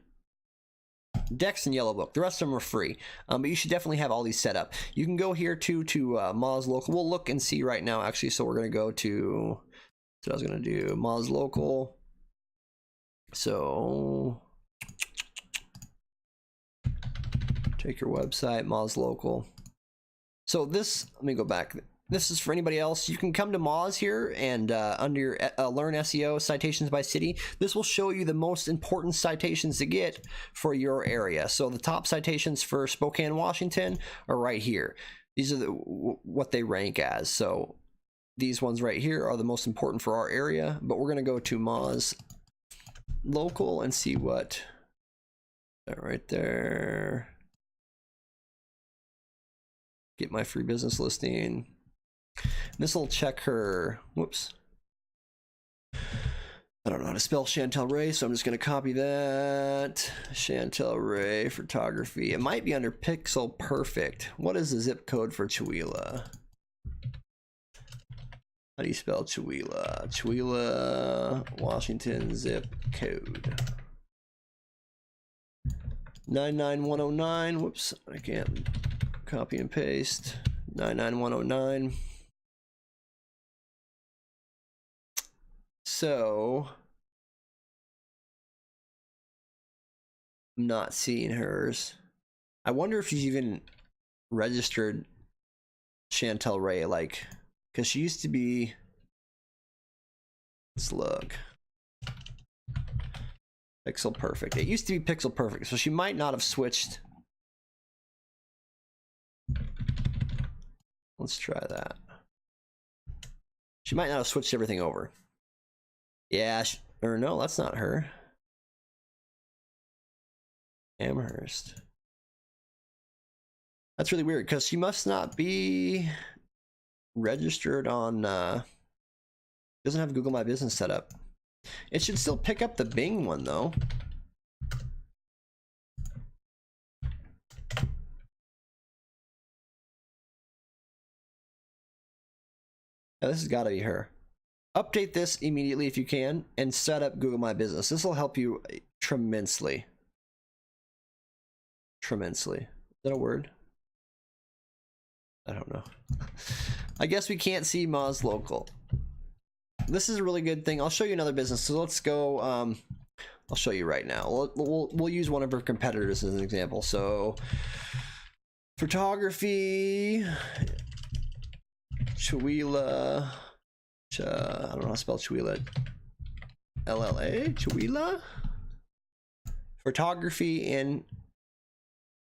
A: Yellow Book. The rest of them are free, but you should definitely have all these set up. You can go here to Moz Local. We'll look and see right now, actually. So we're going to go to, so I was going to do Moz Local. So take your website, Moz Local. So this, let me go back. this is for anybody else. You can come to Moz here and under your Learn SEO Citations by City, this will show you the most important citations to get for your area. So the top citations for Spokane, Washington are right here. These are what they rank as. So these ones right here are the most important for our area, but we're going to go to Moz Local and see what right there. Get my free business listing. This will check her, whoops. I don't know how to spell Chantel Ray, so I'm just going to copy that. Chantel Ray Photography. It might be under Pixel Perfect. What is the zip code for Chewelah? How do you spell Chewelah? Chewelah, Washington zip code. 99109. Whoops, I can't copy and paste. 99109. So I'm not seeing hers. I wonder if she's even registered Chantel Ray, like, because she used to be. Let's look. Pixel Perfect. It used to be Pixel Perfect, so she might not have switched. Let's try that. She might not have switched everything over. Yeah, or no, that's not her. Amherst. That's really weird because she must not be registered on. Doesn't have Google My Business set up. It should still pick up the Bing one though. Yeah, this has got to be her. Update this immediately if you can and set up Google My Business. This will help you tremendously. Tremendously. Is that a word? I don't know. I guess we can't see Moz Local. This is a really good thing. I'll show you another business. So let's go. I'll show you right now. We'll use one of her competitors as an example. So photography, Chewelah. I don't know how to spell Chewelah. LLA? Chewelah? Photography and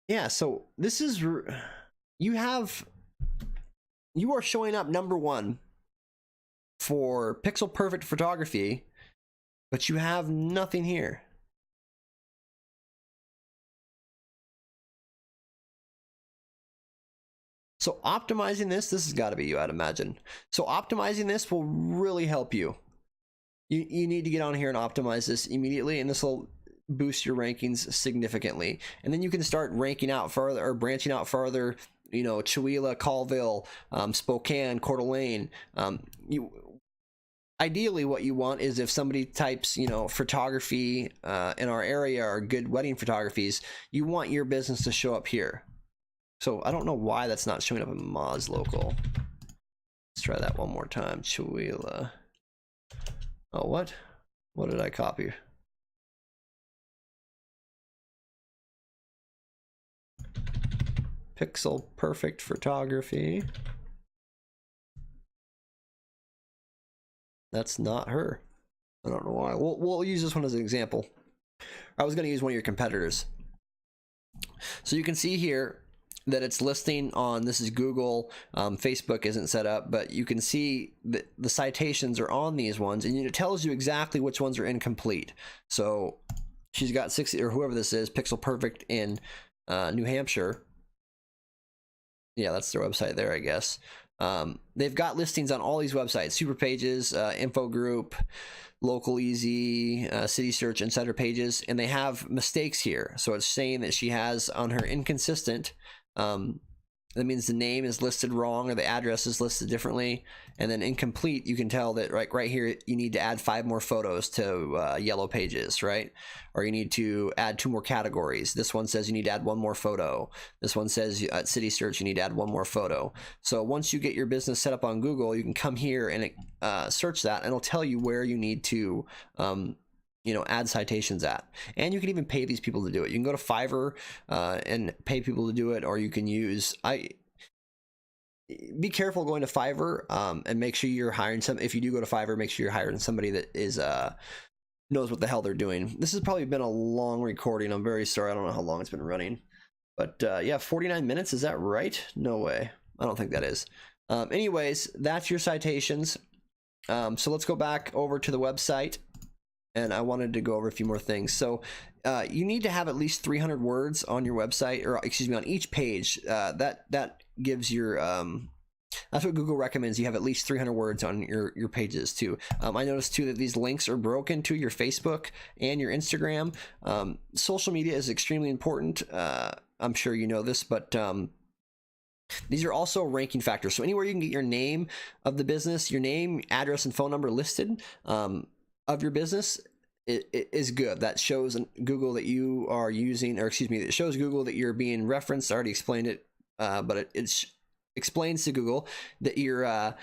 A: yeah, so this is you are showing up #1 for Pixel Perfect Photography, but you have nothing here. So optimizing this has got to be you, I'd imagine. So optimizing this will really help you. You need to get on here and optimize this immediately, and this will boost your rankings significantly. And then you can start ranking out further or branching out further. You know, Chewelah, Colville, Spokane, Coeur d'Alene. Ideally, what you want is if somebody types, you know, photography in our area or good wedding photographies, you want your business to show up here. So I don't know why that's not showing up in Moz Local. Let's try that one more time. Chewelah. Oh, what? What did I copy? Pixel Perfect Photography. That's not her. I don't know why. We'll use this one as an example. I was going to use one of your competitors. So you can see here that it's listing on, this is Google, Facebook isn't set up, but you can see that the citations are on these ones, and it tells you exactly which ones are incomplete. So she's got 60, or whoever this is, Pixel Perfect in New Hampshire. Yeah, that's their website there, I guess. They've got listings on all these websites: Super Pages, Info Group, Local Easy, City Search, Insider Pages, and they have mistakes here. So it's saying that she has on her inconsistent. That means the name is listed wrong or the address is listed differently. And then incomplete, you can tell that right here you need to add 5 more photos to Yellow Pages, right? Or you need to add 2 more categories. This one says you need to add 1 more photo. This one says at City Search you need to add 1 more photo. So once you get your business set up on Google, you can come here and search that, and it'll tell you where you need to you know, add citations at. And you can even pay these people to do it. You can go to Fiverr and pay people to do it, or you can use, be careful going to Fiverr, and make sure you're hiring if you do go to Fiverr, make sure you're hiring somebody that is knows what the hell they're doing. This has probably been a long recording. I'm very sorry. I don't know how long it's been running, but yeah, 49 minutes. Is that right? No way. I don't think that is. Anyways, that's your citations. So let's go back over to the website, and I wanted to go over a few more things. So you need to have at least 300 words on your website, or excuse me, on each page. That gives your that's what Google recommends. You have at least 300 words on your pages too. I noticed too that these links are broken to your Facebook and your Instagram. Social media is extremely important. I'm sure you know this, but these are also ranking factors. So anywhere you can get your name of the business, your name, address, and phone number listed of your business, it is good. That shows Google that you are using, or excuse me, it shows Google that you're being referenced. I already explained it, but it explains to Google that you're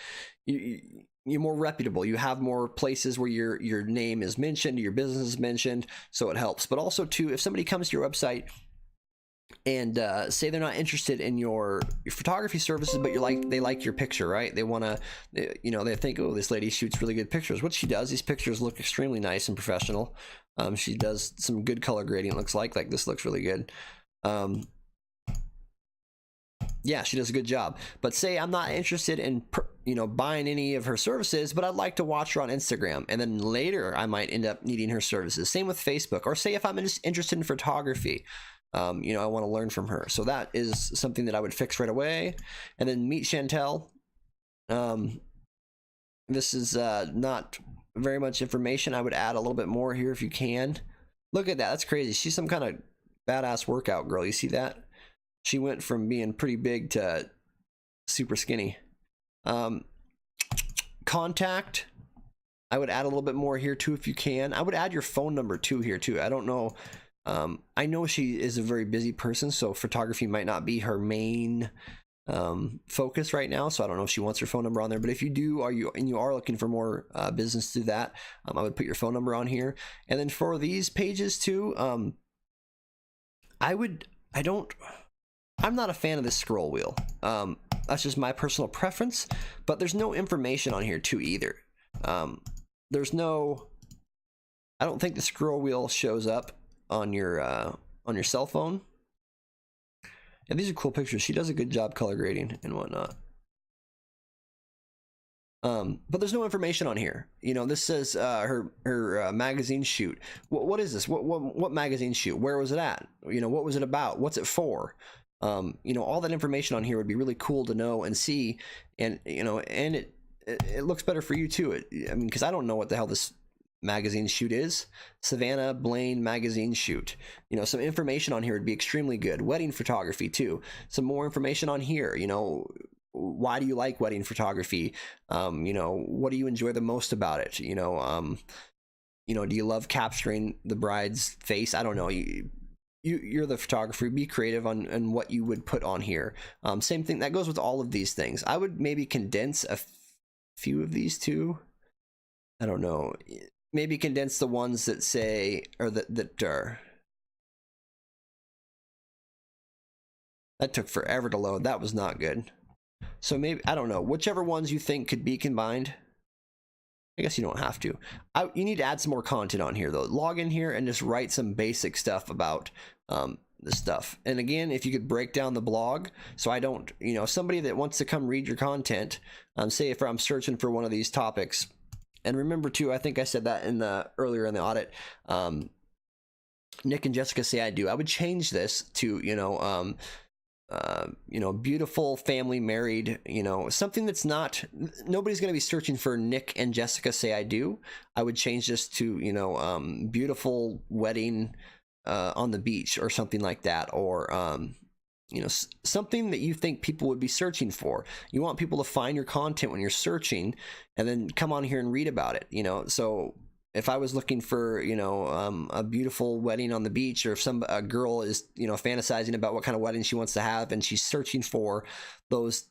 A: more reputable. You have more places where your name is mentioned, your business is mentioned, so it helps. But also too, if somebody comes to your website and say they're not interested in your photography services, but they like your picture, right? They want to, they think, oh, this lady shoots really good pictures. What she does, these pictures look extremely nice and professional. She does some good color grading. It looks like this looks really good. Yeah, she does a good job. But say I'm not interested in buying any of her services, but I'd like to watch her on Instagram, and then later I might end up needing her services. Same with Facebook. Or say if I'm just interested in photography, I want to learn from her. So that is something that I would fix right away. And then meet Chantel. This is not very much information. I would add a little bit more here if you can. Look at that. That's crazy. She's some kind of badass workout girl. You see that? She went from being pretty big to super skinny. Contact. I would add a little bit more here too if you can. I would add your phone number too here too. I don't know. I know she is a very busy person, so photography might not be her main focus right now. So I don't know if she wants her phone number on there. But if you do, you are looking for more business through that, I would put your phone number on here. And then for these pages too, I'm not a fan of this scroll wheel. That's just my personal preference, but there's no information on here too either. I don't think the scroll wheel shows up on your cell phone. And these are cool pictures. She does a good job color grading and whatnot. But there's no information on here. This says her magazine shoot. What is this? What magazine shoot? Where was it at? What was it about? What's it for? All that information on here would be really cool to know and see, and and it looks better for you too. Because I don't know what the hell this magazine shoot is. Savannah Blaine magazine shoot. Some information on here would be extremely good. Wedding photography too. Some more information on here. Why do you like wedding photography? What do you enjoy the most about it? Do you love capturing the bride's face? I don't know. You're the photographer. Be creative on what you would put on here. Same thing that goes with all of these things. I would maybe condense a few of these too. I don't know. Maybe condense the ones that say, or that are. That took forever to load. That was not good. So maybe, I don't know, whichever ones you think could be combined. I guess you don't have to. You need to add some more content on here though. Log in here and just write some basic stuff about this stuff. And again, if you could break down the blog, so I don't, somebody that wants to come read your content, say if I'm searching for one of these topics, and remember too, I think I said that earlier in the audit, Nick and Jessica say I do. I would change this to, beautiful family married, something that's not, nobody's going to be searching for Nick and Jessica say I do. I would change this to, beautiful wedding on the beach or something like that. Or, something that you think people would be searching for. You want people to find your content when you're searching and then come on here and read about it, so if I was looking for, a beautiful wedding on the beach, or if a girl is, fantasizing about what kind of wedding she wants to have, and she's searching for those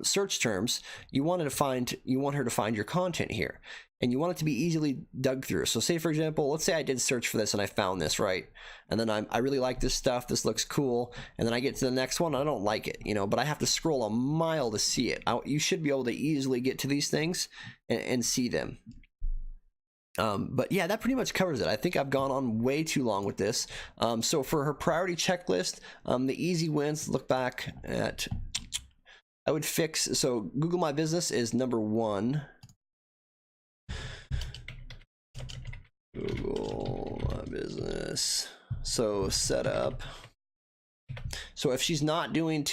A: search terms, you want her to find your content here, and you want it to be easily dug through. So say, for example, let's say I did search for this and I found this, right? And then I really like this stuff, this looks cool, and then I get to the next one, I don't like it, but I have to scroll a mile to see it. You should be able to easily get to these things and see them. But yeah, that pretty much covers it. I think I've gone on way too long with this. So for her priority checklist, the easy wins, look back at, I would fix, so Google My Business is number 1. Google My Business. So set up. So if she's not doing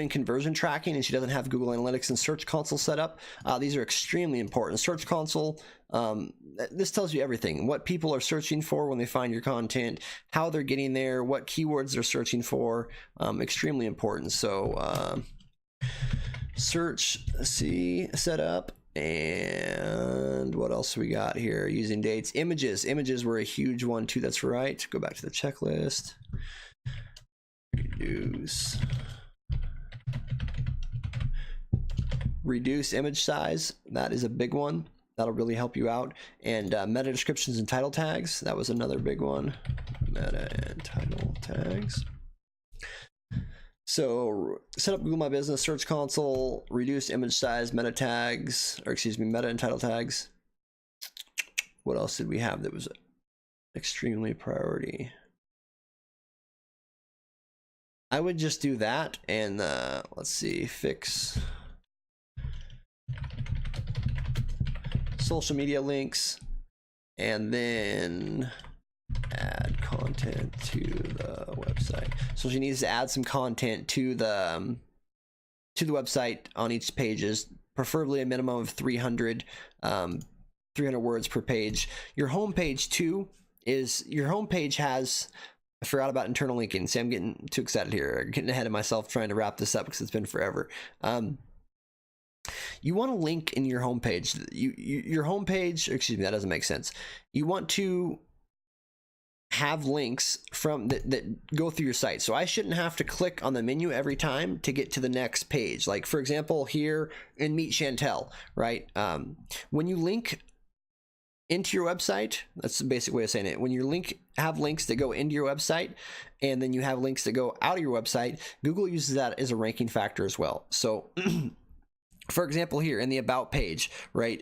A: conversion tracking and she doesn't have Google Analytics and Search Console set up, these are extremely important. Search Console, this tells you everything. What people are searching for when they find your content, how they're getting there, what keywords they're searching for, extremely important. So search, set up. And what else we got here? Using dates. Images were a huge one too. That's right. Go back to the checklist. Reduce image size. That is a big one. That'll really help you out. And meta descriptions and title tags. That was another big one. Meta and title tags. So set up Google My Business, Search Console, reduce image size, meta tags, or excuse me, meta and title tags. What else did we have that was extremely priority? I would just do that, and let's see, fix social media links, and then add content to the website. So she needs to add some content to the website on each pages, preferably a minimum of 300 words per page. Your homepage too has, I forgot about internal linking. See, I'm getting too excited here, getting ahead of myself trying to wrap this up because it's been forever. You want to link in your homepage. Your homepage, excuse me, that doesn't make sense. You want to have links from that go through your site. So I shouldn't have to click on the menu every time to get to the next page. Like for example, here in Meet Chantel, right? When you link into your website, that's the basic way of saying it. When you have links that go into your website, and then you have links that go out of your website, Google uses that as a ranking factor as well. So for example, here in the About page, right?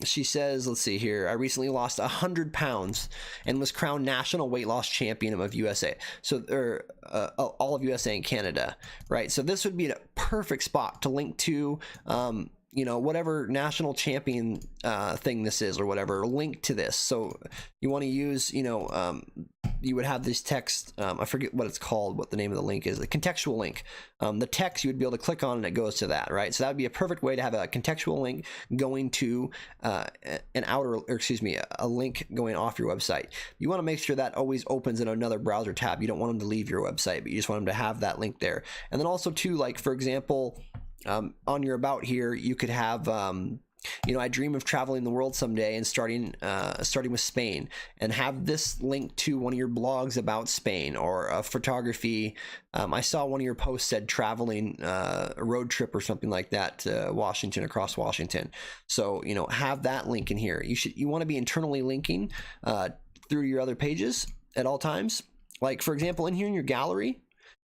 A: She says, let's see here, I recently lost 100 pounds and was crowned national weight loss champion of USA. So, all of USA and Canada, right? So this would be a perfect spot to link to, whatever national champion thing this is or whatever, link to this. So you want to use, you would have this text, I forget what it's called, what the name of the link is, a contextual link. The text you would be able to click on and it goes to that, right? So that would be a perfect way to have a contextual link going to a link going off your website. You want to make sure that always opens in another browser tab. You don't want them to leave your website, but you just want them to have that link there. And then also too, like for example, on your About here, you could have, I dream of traveling the world someday and starting with Spain, and have this link to one of your blogs about Spain or photography. I saw one of your posts said traveling a road trip or something like that to Washington, across Washington. So, have that link in here. You want to be internally linking through your other pages at all times. Like for example, in here in your gallery,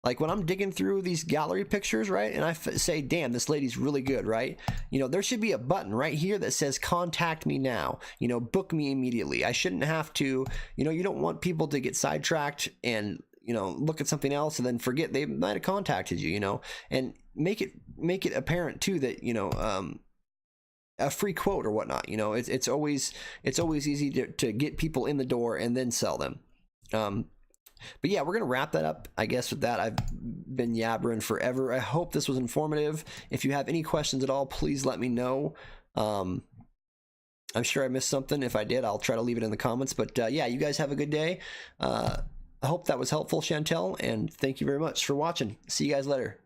A: like when I'm digging through these gallery pictures, right, and I say, damn, this lady's really good, right? There should be a button right here that says contact me now, book me immediately. I shouldn't have to, you don't want people to get sidetracked and, look at something else and then forget they might have contacted you, and make it apparent too that, a free quote or whatnot, it's always easy to get people in the door and then sell them. But yeah, we're going to wrap that up, I guess, with that. I've been yabbering forever. I hope this was informative. If you have any questions at all, please let me know. I'm sure I missed something. If I did, I'll try to leave it in the comments. But yeah, you guys have a good day. I hope that was helpful, Chantel, and thank you very much for watching. See you guys later.